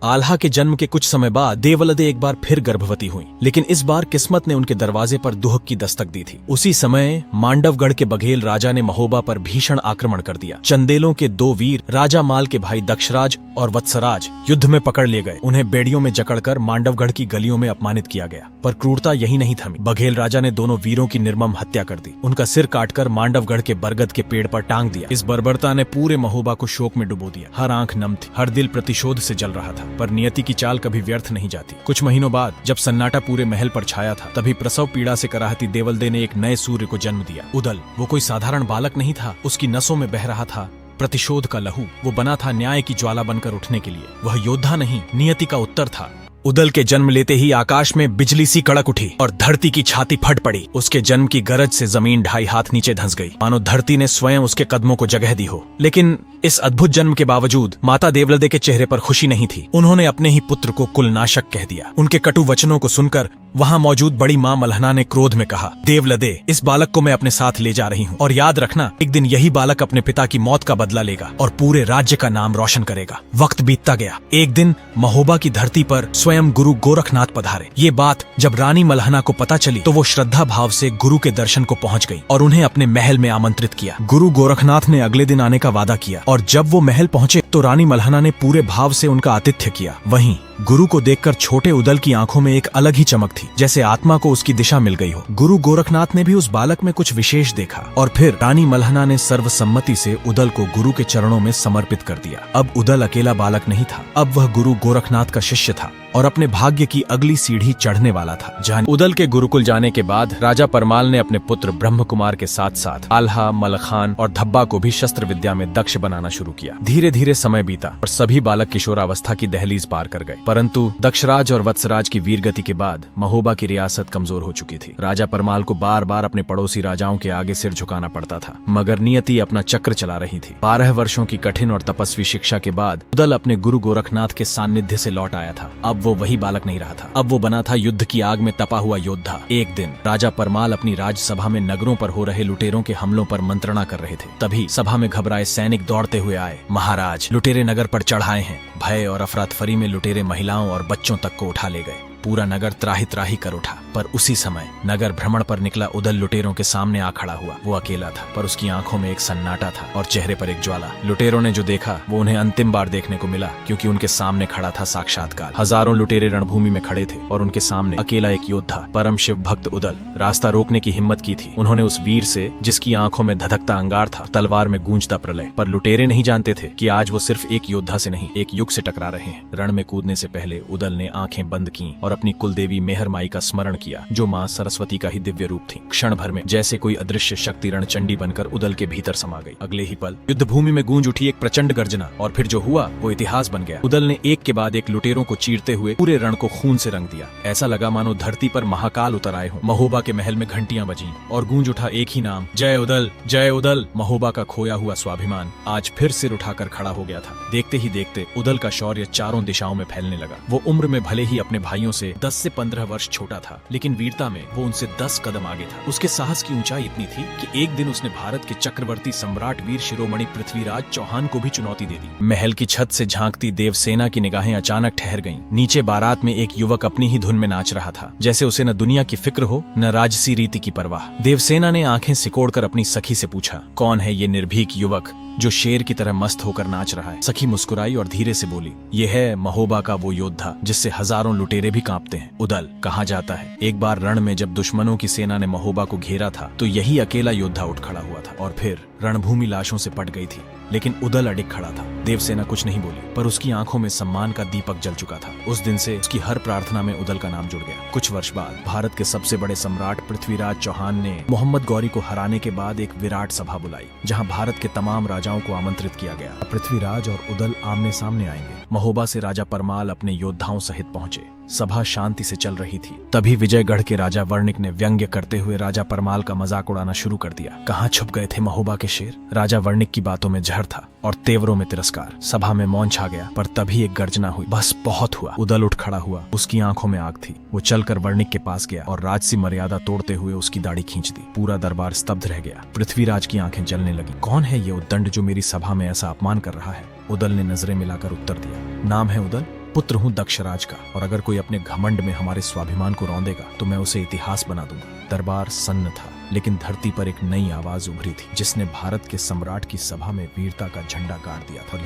आल्हा के जन्म के कुछ समय बाद देवलदे एक बार फिर गर्भवती हुई, लेकिन इस बार किस्मत ने उनके दरवाजे पर दुहक की दस्तक दी थी। उसी समय मांडवगढ़ के बघेल राजा ने महोबा पर भीषण आक्रमण कर दिया। चंदेलों के दो वीर राजा माल के भाई दक्षराज और वत्सराज युद्ध में पकड़ लिए गए। उन्हें बेड़ियों में जकड़कर मांडवगढ़ की गलियों में अपमानित किया गया, पर क्रूरता यही नहीं थमी। बघेल राजा ने दोनों वीरों की निर्मम हत्या कर दी। उनका सिर काटकर मांडवगढ़ के बरगद के पेड़ पर टांग दिया। इस बर्बरता ने पूरे महोबा को शोक में डुबो दिया। हर आंख नम थी, हर दिल प्रतिशोध से जल रहा था, पर नियति की चाल कभी व्यर्थ नहीं जाती। कुछ महीनों बाद जब सन्नाटा पूरे महल पर छाया था, तभी प्रसव पीड़ा से कराहती देवलदे ने एक नए सूर्य को जन्म दिया, उदल। वो कोई साधारण बालक नहीं था, उसकी नसों में बह रहा था प्रतिशोध का लहू। वो बना था न्याय की ज्वाला बनकर उठने के लिए। वह योद्धा नहीं, नियति का उत्तर था। उदल के जन्म लेते ही आकाश में बिजली सी कड़क उठी और धरती की छाती फट पड़ी। उसके जन्म की गरज से जमीन 2.5 हाथ नीचे धंस गई, मानो धरती ने स्वयं उसके कदमों को जगह दी हो। लेकिन इस अद्भुत जन्म के बावजूद माता देवलदे के चेहरे पर खुशी नहीं थी। उन्होंने अपने ही पुत्र को कुलनाशक कह दिया। उनके कटु वचनों को सुनकर वहां मौजूद बड़ी मां मल्हना ने क्रोध में कहा, देवलदे, इस बालक को मैं अपने साथ ले जा रही हूँ, और याद रखना, एक दिन यही बालक अपने पिता की मौत का बदला लेगा और पूरे राज्य का नाम रोशन करेगा। वक्त बीतता गया। एक दिन महोबा की धरती पर स्वयं गुरु गोरखनाथ पधारे। ये बात जब रानी मल्हना को पता चली तो वो श्रद्धा भाव से गुरु के दर्शन को पहुंच गई और उन्हें अपने महल में आमंत्रित किया। गुरु गोरखनाथ ने अगले दिन आने का वादा किया, और जब वो महल पहुंचे तो रानी मल्हना ने पूरे भाव से उनका आतिथ्य किया। वहीं गुरु को देखकर छोटे उदल की आंखों में एक अलग ही चमक थी, जैसे आत्मा को उसकी दिशा मिल गई हो। गुरु गोरखनाथ ने भी उस बालक में कुछ विशेष देखा, और फिर रानी मल्हना ने सर्वसम्मति से उदल को गुरु के चरणों में समर्पित कर दिया। अब उदल अकेला बालक नहीं था, अब वह गुरु गोरखनाथ का शिष्य था और अपने भाग्य की अगली सीढ़ी चढ़ने वाला था। जहां उदल के गुरुकुल जाने के बाद राजा परमाल ने अपने पुत्र ब्रह्म कुमार के साथ साथ आल्हा, मलखान और धब्बा को भी शस्त्र विद्या में दक्ष बनाना शुरू किया। धीरे धीरे समय बीता और सभी बालक किशोरावस्था की दहलीज पार कर गए, परंतु दक्षराज और वत्सराज की वीरगति के बाद महोबा की रियासत कमजोर हो चुकी थी। राजा परमाल को बार बार अपने पड़ोसी राजाओं के आगे सिर झुकाना पड़ता था, मगर नियति अपना चक्र चला रही थी। 12 वर्षों की कठिन और तपस्वी शिक्षा के बाद उदल अपने गुरु गोरखनाथ के सानिध्य से लौट आया था। अब वो वही बालक नहीं रहा था, अब वो बना था युद्ध की आग में तपा हुआ योद्धा। एक दिन राजा परमाल अपनी राजसभा में नगरों पर हो रहे लुटेरों के हमलों पर मंत्रणा कर रहे थे। तभी सभा में घबराए सैनिक दौड़ते हुए आए। महाराज, लुटेरे नगर पर चढ़ाए हैं। भय और अफरातफरी में लुटेरे महिलाओं और बच्चों तक को उठा ले गए। पूरा नगर त्राही त्राही कर उठा। पर उसी समय नगर भ्रमण पर निकला उदल लुटेरों के सामने आ खड़ा हुआ। वो अकेला था, पर उसकी आंखों में एक सन्नाटा था और चेहरे पर एक ज्वाला। लुटेरों ने जो देखा वो उन्हें अंतिम बार देखने को मिला, क्योंकि उनके सामने खड़ा था साक्षात्कार। हजारों लुटेरे रणभूमि में खड़े थे और उनके सामने अकेला एक योद्धा, परम शिव भक्त उदल। रास्ता रोकने की हिम्मत की थी उन्होंने उस वीर से जिसकी आंखों में धधकता अंगार था, तलवार में गूंजता प्रलय। पर लुटेरे नहीं जानते थे कि आज वो सिर्फ एक योद्धा से नहीं, एक युग से टकरा रहे हैं। रण में कूदने से पहले उदल ने आंखें बंद की और अपनी कुलदेवी मेहरमाई का स्मरण किया, जो मां सरस्वती का ही दिव्य रूप थी। क्षण भर में जैसे कोई अदृश्य शक्ति रणचंडी बनकर उदल के भीतर समा गई। अगले ही पल युद्ध भूमि में गूंज उठी एक प्रचंड गर्जना, और फिर जो हुआ वो इतिहास बन गया। उदल ने एक के बाद एक लुटेरों को चीरते हुए पूरे रण को खून से रंग दिया। ऐसा लगा मानो धरती पर महाकाल उतर आए हों। महोबा के महल में घंटियां बजीं और गूंज उठा एक ही नाम, जय उदल, जय उदल। महोबा का खोया हुआ स्वाभिमान आज फिर सिर उठाकर खड़ा हो गया था। देखते ही देखते उदल का शौर्य चारों दिशाओं में फैलने लगा। वो उम्र में भले ही अपने भाइयों से 10 से 15 वर्ष छोटा था, लेकिन वीरता में वो उनसे 10 कदम आगे था। उसके साहस की ऊंचाई इतनी थी कि एक दिन उसने भारत के चक्रवर्ती सम्राट वीर शिरोमणि पृथ्वीराज चौहान को भी चुनौती दे दी। महल की छत से झांकती देवसेना की निगाहें अचानक ठहर गईं। नीचे बारात में एक युवक अपनी ही धुन में नाच रहा था, जैसे उसे न दुनिया की फिक्र हो न राजसी रीति की परवाह। देवसेना ने आंखें सिकोड़कर अपनी सखी से पूछा, कौन है ये निर्भीक युवक जो शेर की तरह मस्त होकर नाच रहा है? सखी मुस्कुराई और धीरे से बोली, ये है महोबा का वो योद्धा जिससे हजारों लुटेरे भी कांपते हैं। उदल कहा जाता है एक बार रण में जब दुश्मनों की सेना ने महोबा को घेरा था तो यही अकेला योद्धा उठ खड़ा हुआ था, और फिर रणभूमि लाशों से पट गई थी, लेकिन उदल अडिग खड़ा था। देवसेना कुछ नहीं बोली, पर उसकी आंखों में सम्मान का दीपक जल चुका था। उस दिन से उसकी हर प्रार्थना में उदल का नाम जुड़ गया। कुछ वर्ष बाद भारत के सबसे बड़े सम्राट पृथ्वीराज चौहान ने मोहम्मद गौरी को हराने के बाद एक विराट सभा बुलाई, जहां भारत के तमाम राजाओं को आमंत्रित किया गया। पृथ्वीराज और उदल आमने सामने आएंगे। महोबा से राजा परमाल अपने योद्धाओं सहित पहुंचे। सभा शांति से चल रही थी। तभी विजयगढ़ के राजा वर्णिक ने व्यंग्य करते हुए राजा परमाल का मजाक उड़ाना शुरू कर दिया। कहाँ छुप गए थे महोबा के शेर? राजा वर्णिक की बातों में जहर था और तेवरों में तिरस्कार। सभा में मौन छा गया, पर तभी एक गर्जना हुई। बस बहुत हुआ। उदल उठ खड़ा हुआ। उसकी आंखों में आग थी। वो चलकर वर्णिक के पास गया और राजसी मर्यादा तोड़ते हुए उसकी दाढ़ी खींच दी। पूरा दरबार स्तब्ध रह गया। पृथ्वीराज की आंखें जलने लगी। कौन है ये उद्दंड जो मेरी सभा में ऐसा अपमान कर रहा है? उदल ने नजरें मिलाकर उत्तर दिया, नाम है उदल, पुत्र हूँ दक्षराज का, और अगर कोई अपने घमंड में हमारे स्वाभिमान को रौंदेगा तो मैं उसे इतिहास बना दूंगा। दरबार सन्न था, लेकिन धरती पर एक नई आवाज उभरी थी जिसने भारत के सम्राट की सभा में वीरता का झंडा गाड़ दिया था।